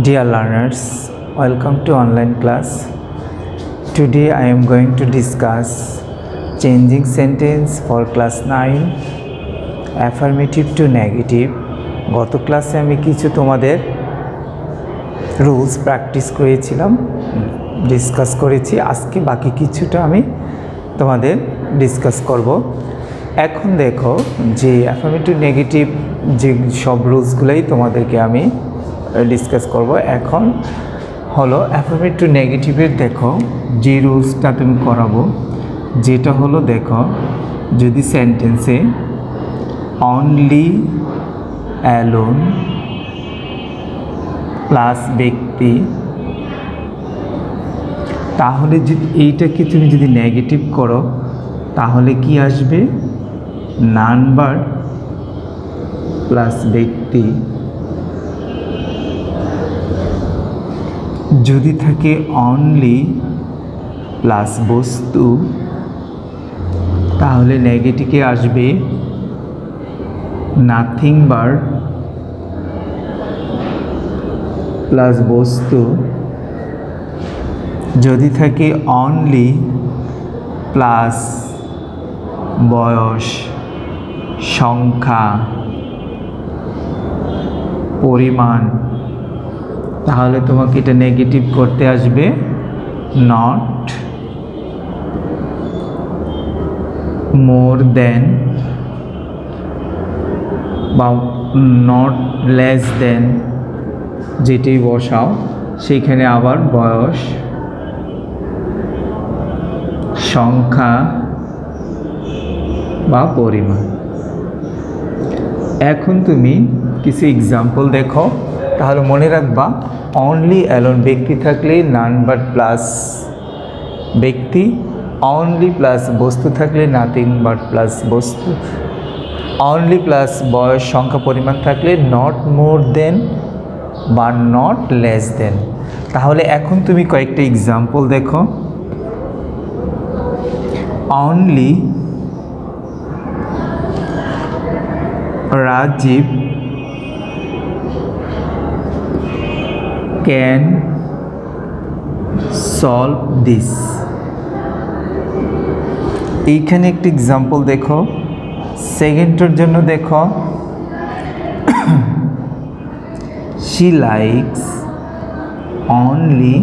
Dear learners, welcome to online class. Today I am going to discuss changing sentence for class 9 affirmative to negative. গত ক্লাসে আমি কিছু তোমাদের rules practice করেছিলাম, discuss করেছি। আজকে বাকি কিছুটা আমি তোমাদের ডিসকাস করব। এখন দেখো যে অ্যাফার্মেটিভ নেগেটিভ যে সব রুলসগুলোই তোমাদেরকে আমি ডিসকাস করব। এখন হলো অ্যাফার্মেটিভ নেগেটিভের দেখো যে রুলসটা তুমি করাবো, যেটা হলো দেখো যদি সেন্টেন্সে অনলি অ্যালোন প্লাস ব্যক্তি, তাহলে যদি এইটাকে তুমি যদি নেগেটিভ করো তাহলে কি আসবে? নান ভার্ব প্লাস ব্যক্তি। যদি থাকে অনলি প্লাস বস্তু তাহলে নেগেটিভে আসবে নাথিং ভার্ব প্লাস বস্তু। যদি থাকে অনলি প্লাস বয়স, সংখ্যা, পরিমাণ, তাহলে তোমাকে এটা নেগেটিভ করতে আসবে নট মোর দেন বা নট লেস দেন, যেটাই বসাও সেইখানে আবার বয়স, সংখ্যা বা পরিমাণ। এখন তুমি কিছু এক্সাম্পল দেখো, তাহলে মনে রাখবা অনলি অ্যালোন ব্যক্তি থাকলে নান ভার্ব প্লাস ব্যক্তি, অনলি প্লাস বস্তু থাকলে নাথিং ভার্ব প্লাস বস্তু, অনলি প্লাস বয়স, সংখ্যা, পরিমাণ থাকলে নট মোর দেন বা নট লেস দেন। তাহলে এখন তুমি কয়েকটা এক্সাম্পল দেখো। Only Rajiv can solve this. এইখানে একটি এক্সাম্পল দেখো। সেকেন্ডটার জন্য দেখো she likes only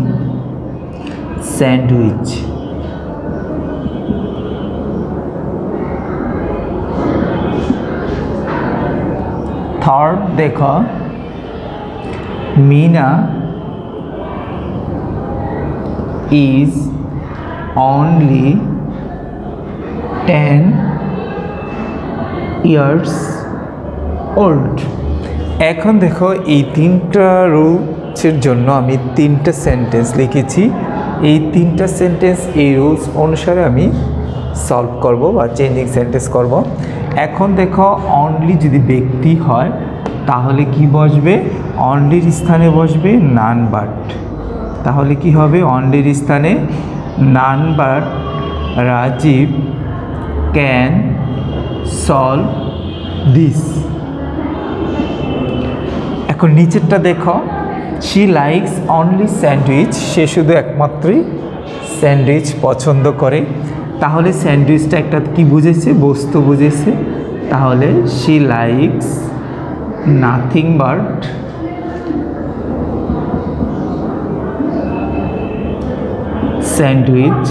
sandwich। Third দেখো Mina is only 10 years old। এখন দেখো এই তিনটা রুলসের জন্য আমি তিনটা সেন্টেন্স লিখেছি। এই তিনটা সেন্টেন্স এই রুলস অনুসারে আমি সলভ করব বা চেঞ্জিং সেন্টেন্স করব। এখন দেখো অনলি যদি ব্যক্তি হয় তাহলে কি বসবে? অনলির স্থানে বসবে নান ভার্ব। তাহলে কি হবে? অনলির স্থানে নান ভার্ব রাজীব ক্যান সলভ দিস। এখন নিচেরটা দেখো শি লাইকস অনলি স্যান্ডউইচ, সে শুধু একমাত্রই স্যান্ডউইচ পছন্দ করে। তাহলে স্যান্ডউইচটা একটা কি বুঝেছে? বস্তু বুঝেছে। তাহলে she likes nothing verb sandwich.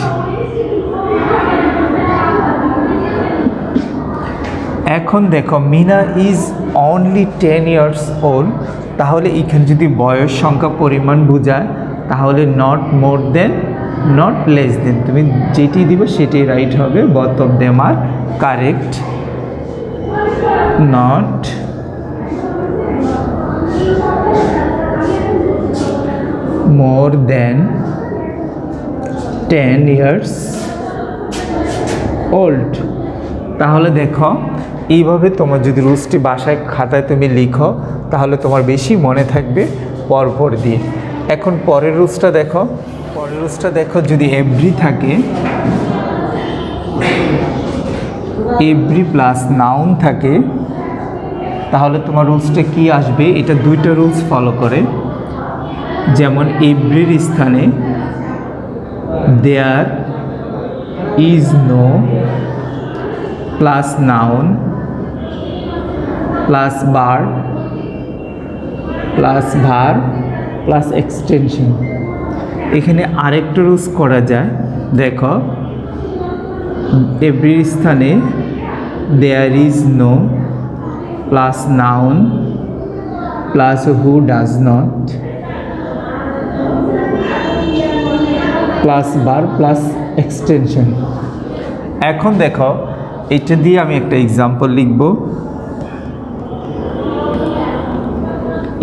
এখন দেখো Meena is only 10 years old, তাহলে এখানে যদি বয়স, সংখ্যা, পরিমাণ বোঝায় তাহলে not more than not less than, তুমি যেটি দিবে সেটাই রাইট হবে। Both of them are correct. Not more than 10 years old। তাহলে দেখো এইভাবে তোমার যদি রুলসটি বাসায় খাতায় তুমি লিখো তাহলে তোমার বেশি মনে থাকবে পরপর দিয়ে। এখন পরের রুলসটা দেখো। পরের রুলসটা দেখো যদি এভরি থাকে, এভরি প্লাস নাউন থাকে তাহলে তোমার রুলসটা কি আসবে? এটা দুইটা রুলস ফলো করে। যেমন এভরির স্থানে there is no plus noun plus verb plus verb plus extension. এখানে আরেকটা রুলস করা যায়, দেখো এভরির স্থানে there is no plus noun plus who does not plus verb plus extension. এখন দেখো এটা দিয়ে আমি একটা এক্সাম্পল লিখব।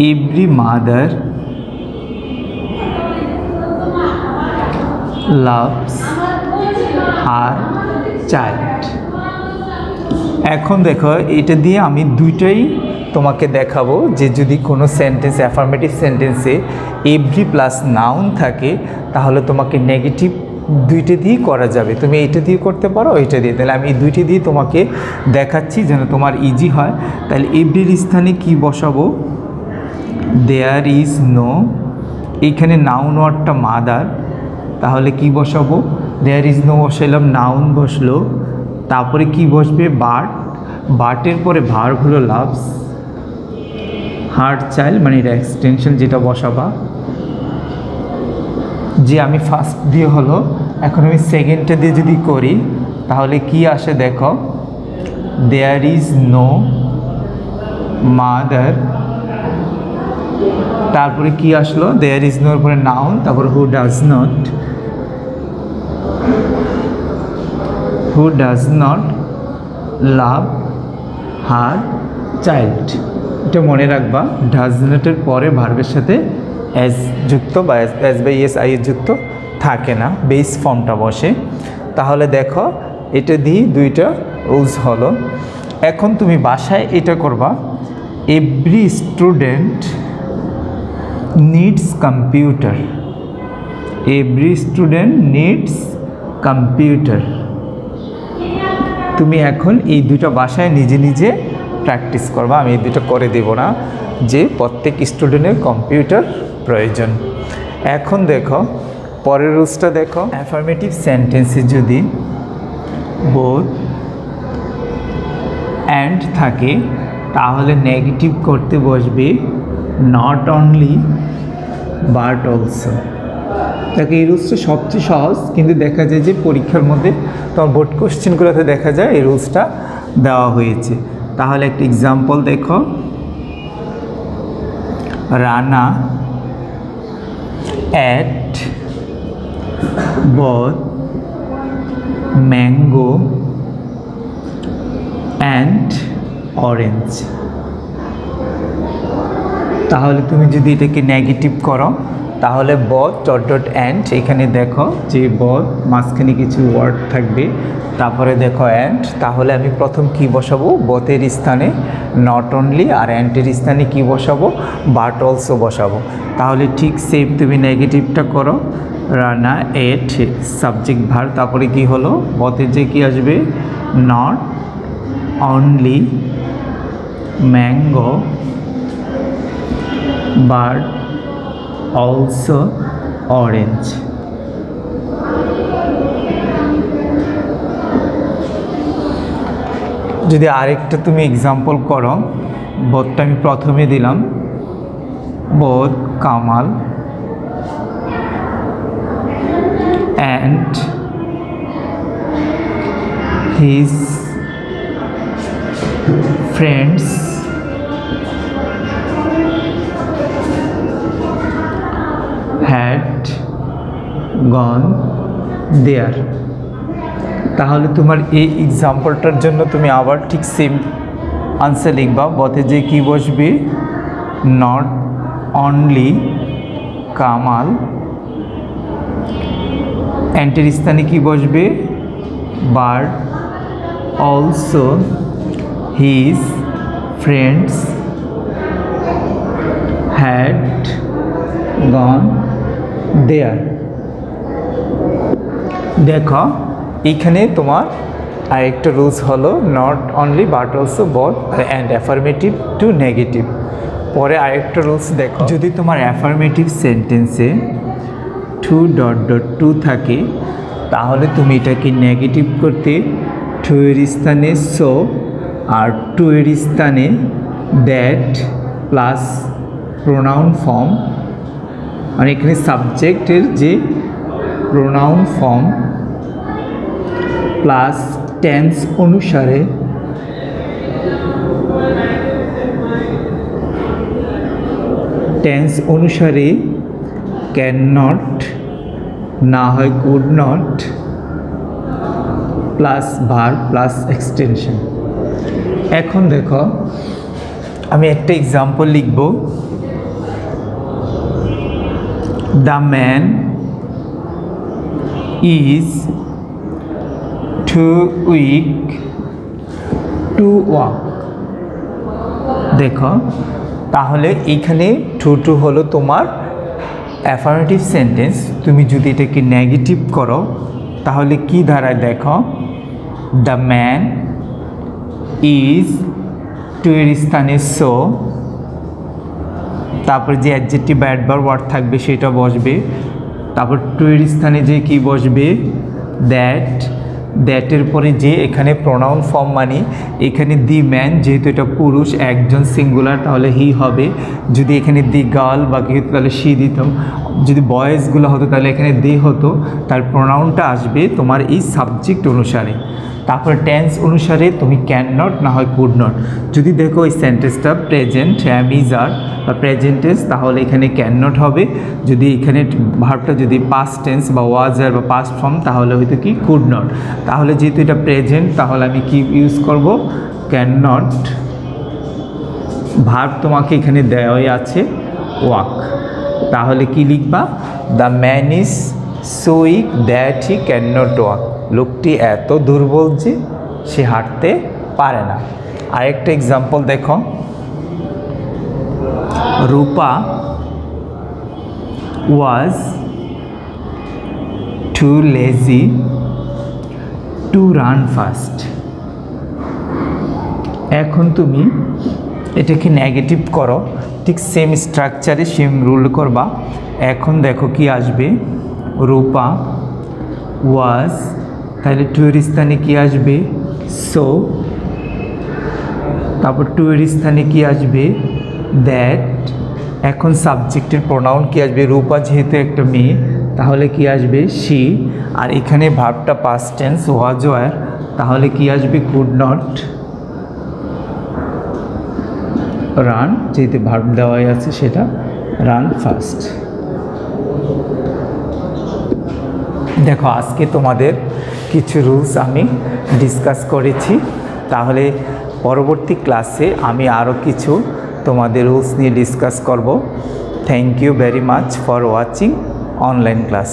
Every mother loves her child. এখন দেখো এটা দিয়ে আমি দুইটাই তোমাকে দেখাবো যে যদি কোনো সেন্টেন্স অ্যাফার্মেটিভ সেন্টেন্সে এভরি প্লাস নাউন থাকে তাহলে তোমাকে নেগেটিভ দুইটা দিয়ে করা যাবে। তুমি এইটা দিয়ে করতে পারো, এইটা দিয়ে। তাহলে আমি এই দুইটা দিয়ে তোমাকে দেখাচ্ছি যেন তোমার ইজি হয়। তাহলে এভরির স্থানে কি বসাবো? দেয়ার ইজ নো, এইখানে নাউন ওয়ার্ডটা মাদার, তাহলে কি বসাবো? দেয়ার ইজ নো বসাইলাম, নাউন বসলো, তারপরে কি বসবে? বাট, বাটের পরে ভার্ব হলো লাভস, হার্ট চাইল্ড মানে এটা এক্সটেনশন যেটা বসাবা। যে আমি ফার্স্ট দিয়ে হলো, এখন আমি সেকেন্ডটা দিয়ে যদি করি তাহলে কি আসে দেখো, দেয়ার ইজ নো মাদার, তারপরে কি আসলো? দেয়ার ইজ নোর পরে নাউন, তারপর হু does not love her child. এটা মনে রাখবা, ডাজ নটের পরে ভার্বের সাথে এস যুক্ত বা এস বাই এস আই যুক্ত থাকে না, বেস ফর্মটা বসে। তাহলে দেখো এটা দিয়ে দুইটা রুলস হলো। এখন তুমি বাসায় এটা করবা, every student needs computer, every student needs computer. তুমি এখন এই দুটো বাসায় নিজে নিজে প্র্যাকটিস করবা, আমি এই দুটো করে দেব না, যে প্রত্যেক স্টুডেন্টের কম্পিউটার প্রয়োজন। এখন দেখো পরের রুলসটা দেখো, অ্যাফার্মেটিভ সেন্টেন্সে যদি বোথ অ্যান্ড থাকে তাহলে নেগেটিভ করতে বসবে নট অনলি বাট অলসো। তাকে এই রুলসটা সবচেয়ে সহজ, কিন্তু দেখা যায় যে পরীক্ষার মধ্যে তোমার বোর্ড কোশ্চেনগুলোতে দেখা যায় এই রুলসটা দেওয়া হয়েছে। তাহলে একটা এক্সাম্পল দেখো, রানা এট both mango and orange। তাহলে তুমি যদি এটাকে নেগেটিভ করো তাহলে both ডট ডট অ্যান্ড, এখানে দেখো যে both মাঝখানে কিছু ওয়ার্ড থাকবে, তারপরে দেখো অ্যান্ড, তাহলে আমি প্রথম কি বসাবো? both-এর স্থানে নট অনলি, আর অ্যান্ডের স্থানে কি বসাবো? বাট অলসো বসাবো। তাহলে ঠিক সেম তুমি নেগেটিভটা করো, রানা এট সাবজেক্ট ভার্ব, তারপরে কি হলো? both-এর যে কি আসবে? Not only mango but also orange. যদি আরেকটা তুমি এক্সাম্পল করো, বোধটা আমি প্রথমে দিলাম, বোধ Kamal and his friends had gone there। তাহলে তোমার এই এক্সাম্পলটার জন্য তুমি আবার ঠিক সেম আনসার লিখবা, বতে যে কি বসবে? নট অনলি কামাল, অ্যান্টের স্থানে কি বসবে? But also his friends had gone there. দেখো এইখানে তোমার আরেকটা রুলস হলো not only but also both and affirmative to negative. পরে আরেকটা রুলস দেখো, যদি তোমার অ্যাফার্মেটিভ সেন্টেন্সে 2 থাকে তাহলে তুমি এটাকে নেগেটিভ করতে 2 এর স্থানে সো আর 2 এর স্থানে দ্যাট প্লাস প্রোনাউন ফর্ম, মানে এখানে সাবজেক্টের যে প্রোনাউন ফর্ম প্লাস টেন্স অনুসারে ক্যান নট না হয় could not plus verb plus extension. এখন দেখো আমি একটা এক্সাম্পল লিখব, the man is too weak to walk. দেখো তাহলে এইখানে টু হলো তোমার অ্যাফার্মেটিভ সেন্টেন্স। তুমি যদি এটাকে নেগেটিভ করো তাহলে কি দাঁড়ায় দেখো, দ্য ম্যান ইজ 2 এর স্থানে সো, তারপর যে অ্যাডজেক্টিভ অ্যাডভার্ব ওয়ার্ড থাকবে সেটা বসবে, তারপর 2 এর স্থানে যে কি বসবে দ্যাটের পরে যে এখানে প্রোনাউন ফর্ম, মানে এখানে দি ম্যান যেহেতু এটা পুরুষ একজন সিঙ্গুলার তাহলে হি হবে, যদি এখানে দি গার্ল বা কি হতো তাহলে শি দিতাম, যদি বয়েজগুলো হতো তাহলে এখানে দে হতো, তার প্রোনাউনটা আসবে তোমার এই সাবজেক্ট অনুসারে। তারপর টেন্স অনুসারে তুমি ক্যান নট না হয় কুড নট। যদি দেখো এই সেন্টেন্সটা প্রেজেন্ট অ্যাম ইজ আর বা প্রেজেন্ট টেন্স তাহলে এখানে ক্যান নট হবে, যদি এখানে ভার্বটা যদি পাস্ট টেন্স বা ওয়াজ আর বা পাস্ট ফর্ম তাহলে হয়তো কি কুড নট। তাহলে যেহেতু এটা প্রেজেন্ট তাহলে আমি কি ইউজ করব, ক্যান নট। ভার্ব তোমাকে এখানে দেওয়াই আছে ওয়াক, তাহলে কি লিখবা, the man is so weak that he can not walk. লোকটি এত দুর্বল যে সে হাঁটতে পারে না। আরেকটা এক্সাম্পল দেখো, Rupa was too lazy to run fast. এখন তুমি এটাকে নেগেটিভ করো, ঠিক সেম স্ট্রাকচারে সেম রুল করবা। এখন দেখো কি আসবে, রূপা ওয়াজ, তাহলে 2 এর স্থানে কি আসবে সো, তারপর 2 এর স্থানে কি আসবে দ্যাট। এখন সাবজেক্টের প্রোনাউন কি আসবে, রূপা যেহেতু একটা মেয়ে তাহলে কি আসবে শি, আর এখানে ভার্বটা পাস্ট টেন্স ওয়াজ ওয়ার তাহলে কি আসবে কুড নট রান, যেহেতু ভার্ব দেওয়াই আছে সেটা রান ফাস্ট। দেখো আজকে তোমাদের কিছু রুলস আমি ডিসকাস করেছি, তাহলে পরবর্তী ক্লাসে আমি আরও কিছু তোমাদের রুলস নিয়ে ডিসকাস করব। Thank you very much for watching online class.